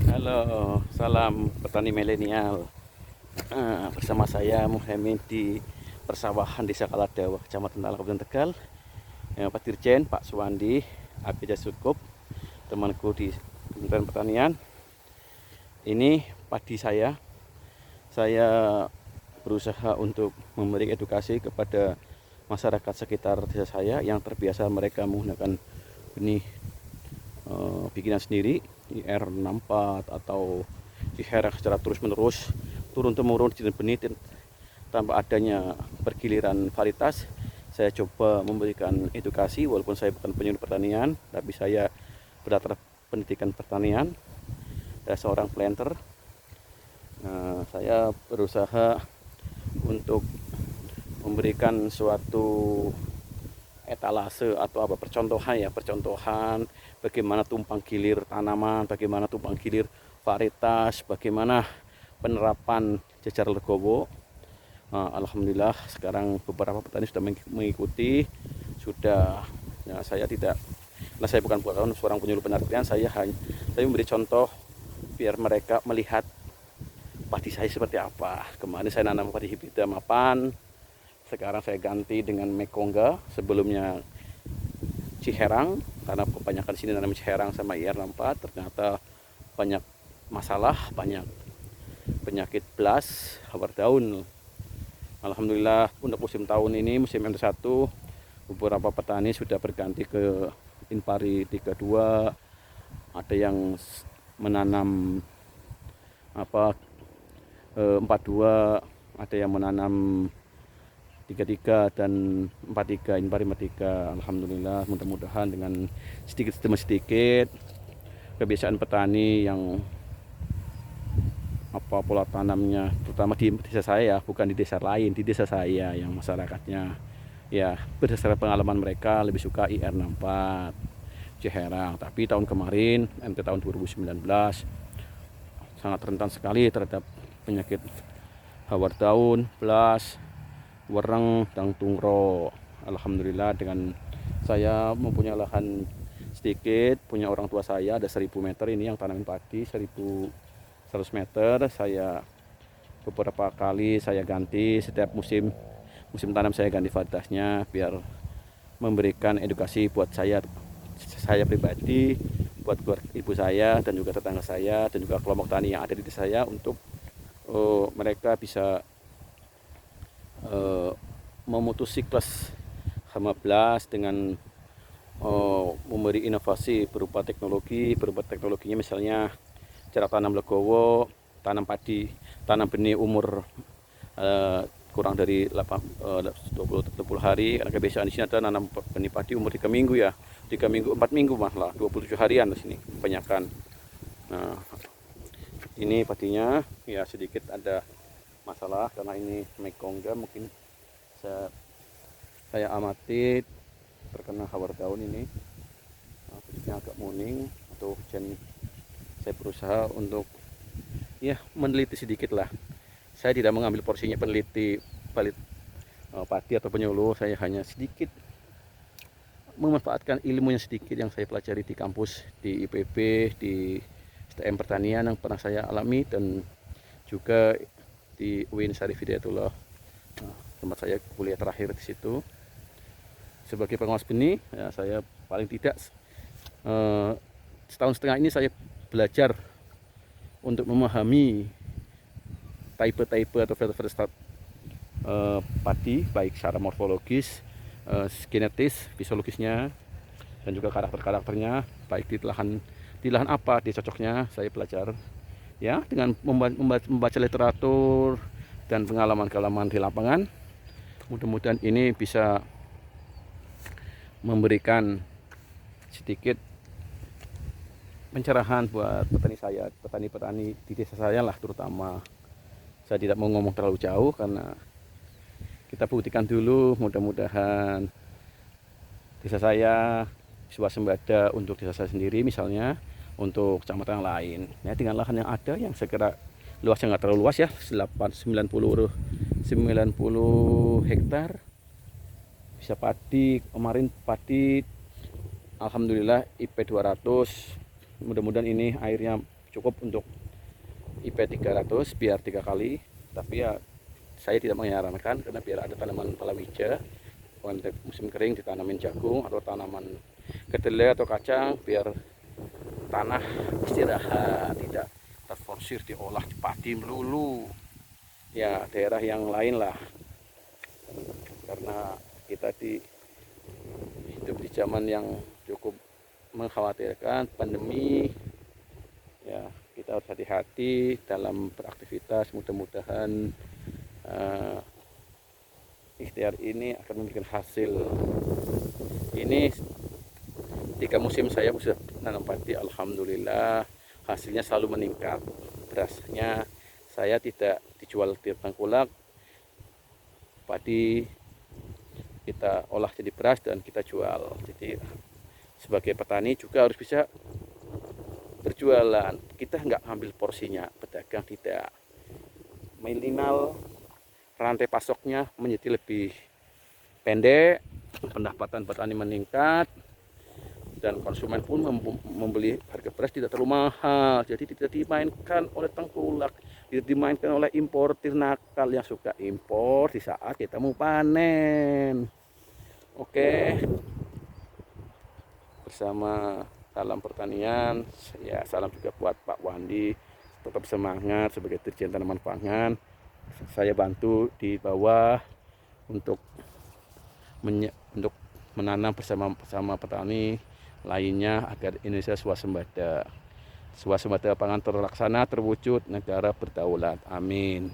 Halo, salam petani milenial. Bersama saya Muhammad di persawahan Desa Kaladawa, Kecamatan Talang, Kabupaten Tegal. Pak Dirjen, Pak Suwandi, Abida Sukup, temanku di Kementerian Pertanian. Ini padi saya. Saya berusaha untuk memberi edukasi kepada masyarakat sekitar desa saya yang terbiasa mereka menggunakan benih bikinan sendiri, IR64 atau Ciherang secara terus-menerus, turun-temurun jenis benih tanpa adanya pergiliran varietas. Saya coba memberikan edukasi, walaupun saya bukan penyuluh pertanian, tapi saya berlatar pendidikan pertanian, saya seorang planter. Saya berusaha untuk memberikan suatu etalase atau percontohan bagaimana tumpang gilir tanaman, bagaimana tumpang gilir varietas, bagaimana penerapan jejar legowo. Alhamdulillah sekarang beberapa petani sudah mengikuti, sudah ya, saya tidak, karena saya bukan seorang penyuluh penelitian, saya memberi contoh biar mereka melihat padi saya seperti apa. Kemarin saya nanam padi hibrida mapan, sekarang saya ganti dengan Mekongga, sebelumnya Ciherang, karena kebanyakan sini nanam Ciherang sama IR64 ternyata banyak masalah, banyak penyakit blas, hawar daun. Alhamdulillah untuk musim tahun ini, musim M1, beberapa petani sudah berganti ke Inpari 32, ada yang menanam 42, ada yang menanam 33 dan 43, Inpari 43. Alhamdulillah, mudah-mudahan dengan sedikit demi sedikit kebiasaan petani yang pola tanamnya, terutama di desa saya, bukan di desa lain, di desa saya yang masyarakatnya ya berdasarkan pengalaman mereka lebih suka IR64 Ciherang. Tapi tahun kemarin, MT tahun 2019, sangat rentan sekali terhadap penyakit hawar daun, blas, wereng, dan tungro. Alhamdulillah dengan saya mempunyai lahan sedikit, punya orang tua saya ada 1000 meter ini yang tanamin padi, 1100 meter. Saya beberapa kali saya ganti, setiap musim tanam saya ganti varietasnya biar memberikan edukasi buat saya pribadi, buat ibu saya dan juga tetangga saya dan juga kelompok tani yang ada di desa saya, untuk mereka bisa memutus siklus hama blas dengan memberi inovasi berupa teknologinya, misalnya cara tanam legowo, tanam padi, tanam benih umur kurang dari 20 hari, karena kebiasaan di sini ada nanam benih padi umur 3 minggu ya, 3 minggu, 4 minggu malah 27 harian di sini kebanyakan. Nah, ini padinya ya sedikit ada masalah karena ini Mekongga, mungkin saya amati terkena hawar daun ini, nah, agak muning atau hujan. Saya berusaha untuk ya meneliti sedikit lah. Saya tidak mengambil porsinya peneliti padi atau penyuluh, saya hanya sedikit memanfaatkan ilmu yang sedikit yang saya pelajari di kampus, di IPB, di STM Pertanian yang pernah saya alami, dan juga di UIN Syarif Hidayatullah, tempat saya kuliah terakhir di situ sebagai pengawas benih. Ya, saya paling tidak setahun setengah ini saya belajar untuk memahami type atau varietas padi, baik secara morfologis, genetis, fisiologisnya, dan juga karakternya, baik di lahan apa dia cocoknya. Saya belajar ya dengan membaca literatur dan pengalaman di lapangan. Mudah-mudahan ini bisa memberikan sedikit pencerahan buat petani di desa saya lah terutama. Saya tidak mau ngomong terlalu jauh karena kita buktikan dulu, mudah-mudahan desa saya swasembada untuk desa saya sendiri, misalnya untuk kecamatan lain ya, dengan lahan yang ada yang segera luasnya nggak terlalu luas ya, 90 hektar, bisa padi. Kemarin padi alhamdulillah IP 200. Mudah-mudahan ini airnya cukup untuk IP 300 biar 3 kali, tapi ya saya tidak menyarankan karena biar ada tanaman palawija untuk musim kering ditanamin jagung atau tanaman kedelai atau kacang biar tanah istirahat, tidak terforsir diolah di padi melulu ya, daerah yang lain lah, karena kita hidup di zaman yang cukup mengkhawatirkan pandemi ya. Kita harus hati-hati dalam beraktivitas. Mudah-mudahan ikhtiar ini akan memberikan hasil. Ini 3 musim saya sudah nanam padi, alhamdulillah hasilnya selalu meningkat. Berasnya saya tidak dijual di tengkulak, padi kita olah jadi beras dan kita jual. Jadi sebagai petani juga harus bisa berjualan. Kita nggak ambil porsinya, pedagang tidak. Minimal rantai pasoknya menjadi lebih pendek, pendapatan petani meningkat, dan konsumen pun membeli harga beras tidak terlalu mahal. Jadi tidak dimainkan oleh tengkulak, tidak dimainkan oleh importir nakal yang suka impor di saat kita mau panen. Oke, bersama Salam Pertanian, ya salam juga buat Pak Wandi, tetap semangat sebagai Dirjen Tanaman Pangan. Saya bantu di bawah untuk menanam bersama petani lainnya agar Indonesia swasembada pangan terlaksana, terwujud negara berdaulat. Amin.